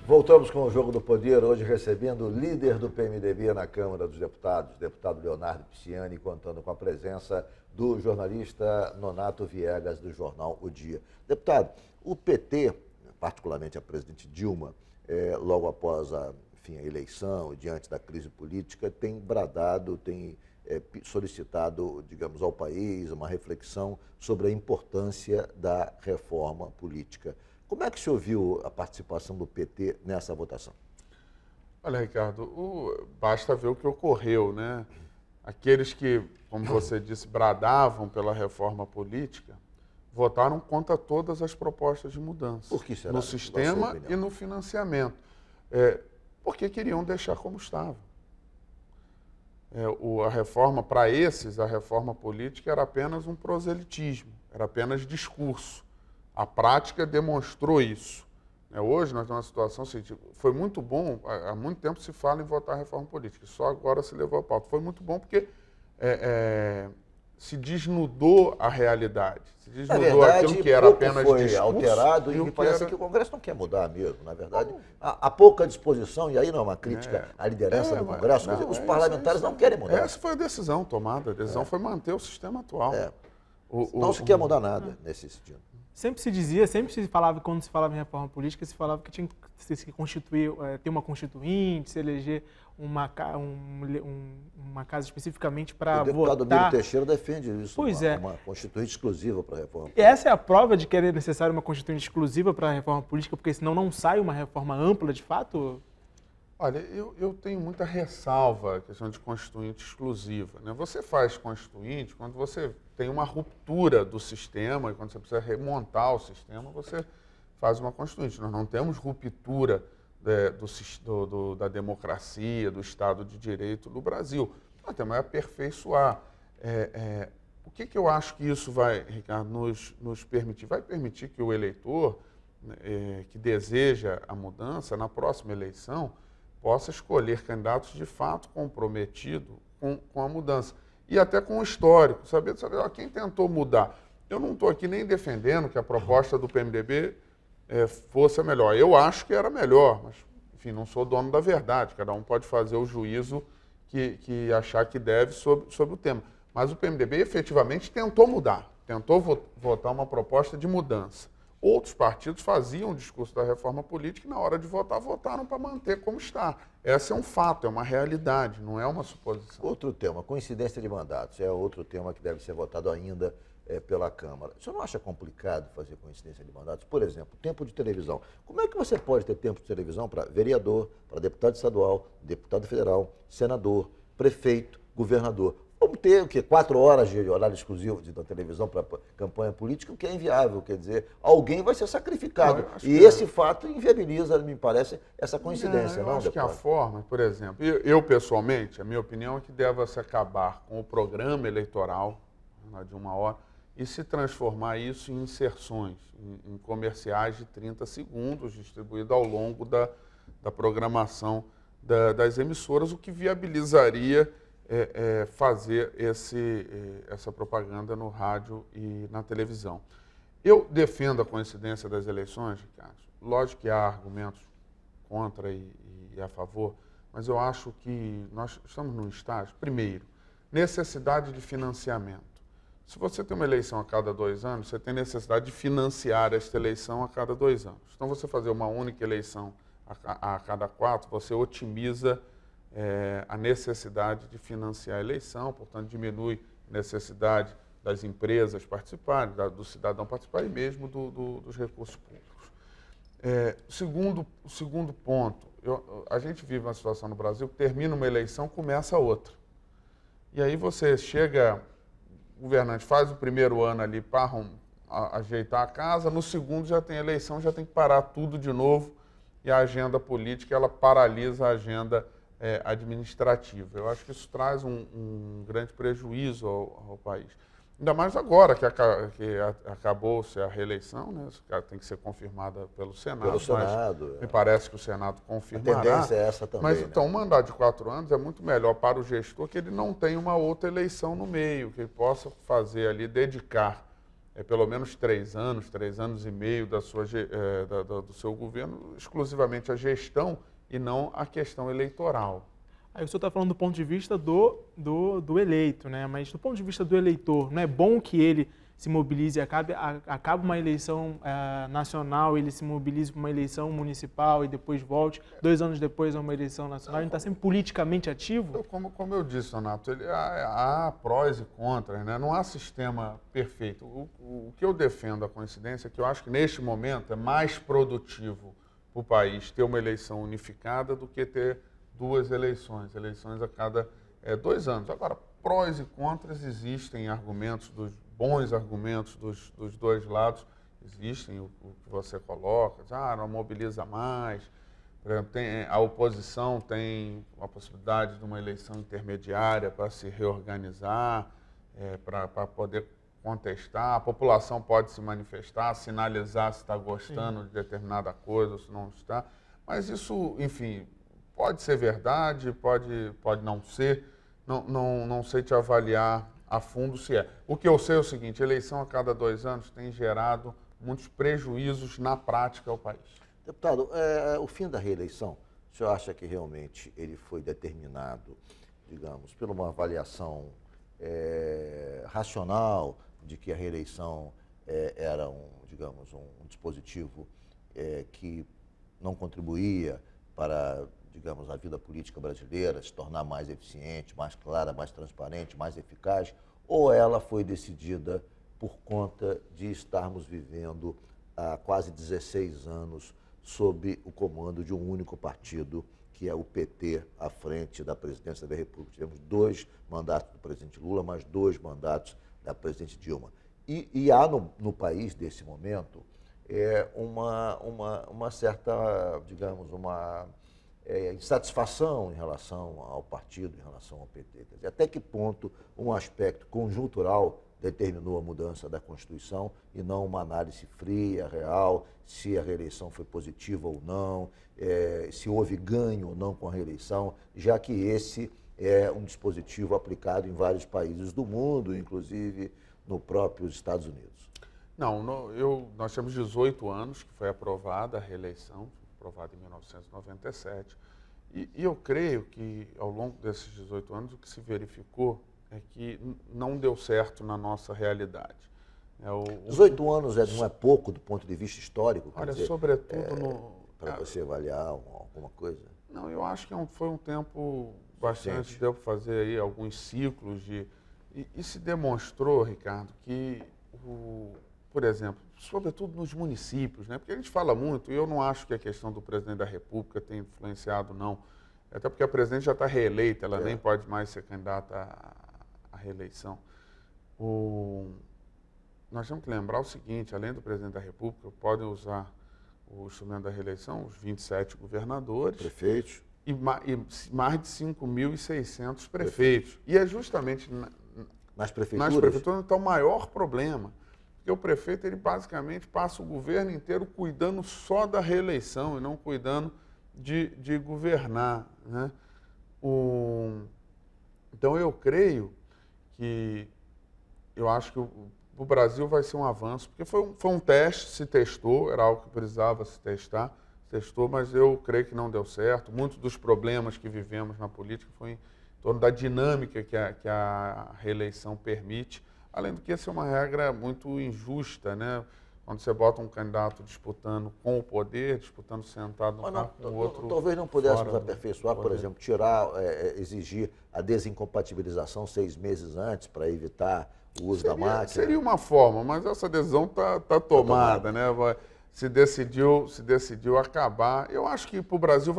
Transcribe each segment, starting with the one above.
Voltamos com o Jogo do Poder, hoje recebendo o líder do PMDB na Câmara dos Deputados, deputado Leonardo Pisciani, contando com a presença do jornalista Nonato Viegas, do jornal O Dia. Deputado, o PT, particularmente a presidente Dilma, logo após a eleição, diante da crise política, tem bradado, tem solicitado, digamos, ao país uma reflexão sobre a importância da reforma política. Como é que o senhor viu a participação do PT nessa votação? Olha, Ricardo, basta ver o que ocorreu, né? Aqueles que, como você disse, bradavam pela reforma política, votaram contra todas as propostas de mudança. Por que será? No sistema e no financiamento. Porque queriam deixar como estava. A reforma, para esses, a reforma política era apenas um proselitismo, era apenas discurso. A prática demonstrou isso. Hoje nós temos uma situação seguinte, foi muito bom, há muito tempo se fala em votar reforma política, só agora se levou a pauta. Foi muito bom porque se desnudou a realidade, se desnudou aquilo que era apenas foi discurso. Alterado, e me parece que o Congresso não quer mudar mesmo, na verdade. Há pouca disposição, e aí não é uma crítica à liderança do Congresso, quer dizer, os parlamentares não querem mudar. Essa foi a decisão tomada, a decisão foi manter o sistema atual. Não se quer mudar nada nesse sentido. Sempre se dizia, sempre se falava, quando se falava em reforma política, se falava que tinha que se constituir, ter uma constituinte, se eleger uma casa especificamente para votar. O deputado Miro Teixeira defende isso, pois uma constituinte exclusiva para a reforma política. E essa é a prova de que é necessário uma constituinte exclusiva para a reforma política, porque senão não sai uma reforma ampla de fato? Olha, eu tenho muita ressalva a questão de constituinte exclusiva, né? Você faz constituinte quando você tem uma ruptura do sistema, e quando você precisa remontar o sistema, você faz uma constituinte. Nós não temos ruptura da democracia, do Estado de Direito do Brasil. Nós temos que aperfeiçoar. O que eu acho que isso vai, Ricardo, nos permitir? Vai permitir que o eleitor que deseja a mudança, na próxima eleição, possa escolher candidatos de fato comprometidos com a mudança. E até com o histórico, saber quem tentou mudar. Eu não estou aqui nem defendendo que a proposta do PMDB fosse a melhor. Eu acho que era melhor, mas, enfim, não sou dono da verdade. Cada um pode fazer o juízo que achar que deve sobre o tema. Mas o PMDB efetivamente tentou mudar, tentou votar uma proposta de mudança. Outros partidos faziam o discurso da reforma política e, na hora de votar, votaram para manter como está. Esse é um fato, é uma realidade, não é uma suposição. Outro tema, coincidência de mandatos, é outro tema que deve ser votado ainda pela Câmara. O senhor não acha complicado fazer coincidência de mandatos? Por exemplo, tempo de televisão. Como é que você pode ter tempo de televisão para vereador, para deputado estadual, deputado federal, senador, prefeito, governador? Vamos ter, 4 horas de horário exclusivo da televisão para campanha política, o que é inviável, quer dizer, alguém vai ser sacrificado. E esse fato inviabiliza, me parece, essa coincidência, eu acho que a forma, por exemplo, eu pessoalmente, a minha opinião é que deve se acabar com o programa eleitoral, de 1 hora, e se transformar isso em inserções, em comerciais de 30 segundos, distribuídos ao longo da programação das emissoras, o que viabilizaria fazer essa propaganda no rádio e na televisão. Eu defendo a coincidência das eleições, Ricardo. Lógico que há argumentos contra e a favor, mas eu acho que nós estamos num estágio, primeiro, necessidade de financiamento. Se você tem uma eleição a cada 2 anos, você tem necessidade de financiar esta eleição a cada 2 anos. Então, você fazer uma única eleição a cada 4, você otimiza a necessidade de financiar a eleição, portanto, diminui a necessidade das empresas participarem, do cidadão participar e mesmo dos recursos públicos. O segundo ponto, a gente vive uma situação no Brasil que termina uma eleição, começa outra. E aí você chega, o governante faz o primeiro ano ali para ajeitar a casa, no segundo já tem eleição, já tem que parar tudo de novo e a agenda política, ela paralisa a agenda administrativa. Eu acho que isso traz um grande prejuízo ao país. Ainda mais agora que acabou-se a reeleição, né? Tem que ser confirmada pelo Senado. Pelo Senado. Me parece que o Senado confirmará. A tendência é essa também. Mas então, um mandato de 4 anos é muito melhor para o gestor que ele não tenha uma outra eleição no meio, que ele possa fazer ali, dedicar pelo menos 3 anos e meio do seu governo, exclusivamente a gestão e não a questão eleitoral. Aí o senhor está falando do ponto de vista do eleito, né? Mas do ponto de vista do eleitor, não é bom que ele se mobilize, acabe uma eleição nacional, ele se mobilize para uma eleição municipal e depois volte, 2 anos depois a uma eleição nacional, ele está sempre politicamente ativo? Como eu disse, Donato, há prós e contras, né? Não há sistema perfeito. O que eu defendo a coincidência é que eu acho que neste momento é mais produtivo para o país ter uma eleição unificada do que ter 2 eleições a cada 2 anos. Agora, prós e contras existem, bons argumentos dos 2 lados, existem o que você coloca, não mobiliza mais. Por exemplo, a oposição tem a possibilidade de uma eleição intermediária para se reorganizar, para poder contestar, a população pode se manifestar, sinalizar se está gostando de determinada coisa ou se não está, mas isso, enfim, pode ser verdade, pode não ser, não sei te avaliar a fundo se é. O que eu sei é o seguinte, eleição a cada 2 anos tem gerado muitos prejuízos na prática ao país. Deputado, o fim da reeleição, o senhor acha que realmente ele foi determinado, digamos, por uma avaliação racional de que a reeleição era um dispositivo que não contribuía para, digamos, a vida política brasileira se tornar mais eficiente, mais clara, mais transparente, mais eficaz, ou ela foi decidida por conta de estarmos vivendo há quase 16 anos sob o comando de um único partido, que é o PT, à frente da presidência da República. Tivemos 2 mandatos do presidente Lula, mais 2 mandatos da presidente Dilma. E há no país, nesse momento, uma certa, digamos, insatisfação em relação ao partido, em relação ao PT. Quer dizer, até que ponto um aspecto conjuntural determinou a mudança da Constituição e não uma análise fria, real, se a reeleição foi positiva ou não, se houve ganho ou não com a reeleição, já que esse é um dispositivo aplicado em vários países do mundo, inclusive no próprio Estados Unidos. Nós temos 18 anos que foi aprovada a reeleição, aprovada em 1997, e eu creio que ao longo desses 18 anos o que se verificou é que não deu certo na nossa realidade. 18 anos não é pouco do ponto de vista histórico? Olha, sobretudo para você avaliar alguma coisa? Não, eu acho que foi um tempo bastante, deu para fazer aí alguns ciclos e se demonstrou, Ricardo, que, por exemplo, sobretudo nos municípios, né? Porque a gente fala muito, e eu não acho que a questão do presidente da República tenha influenciado, não. Até porque a presidente já está reeleita, ela nem pode mais ser candidata à reeleição. Nós temos que lembrar o seguinte, além do presidente da República, podem usar o instrumento da reeleição, os 27 governadores. Prefeitos. E mais de 5.600 prefeitos. E é justamente nas prefeituras está o maior problema. Porque o prefeito, ele basicamente passa o governo inteiro cuidando só da reeleição e não cuidando de governar, né? Então eu creio que, eu acho que o Brasil vai ser um avanço, porque foi um teste, se testou, era algo que precisava se testou, mas eu creio que não deu certo. Muitos dos problemas que vivemos na política foi em torno da dinâmica que a reeleição permite, além do que essa é uma regra muito injusta, né? Quando você bota um candidato disputando com o poder, disputando sentado no carro com o outro. Talvez não pudéssemos aperfeiçoar, por exemplo, exigir a desincompatibilização 6 meses antes para evitar o uso da máquina. Seria uma forma, mas essa decisão está tomada, né? Se decidiu acabar. Eu acho que para o Brasil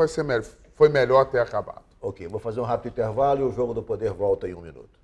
foi melhor ter acabado. Ok, vou fazer um rápido intervalo e o Jogo do Poder volta em 1 minuto.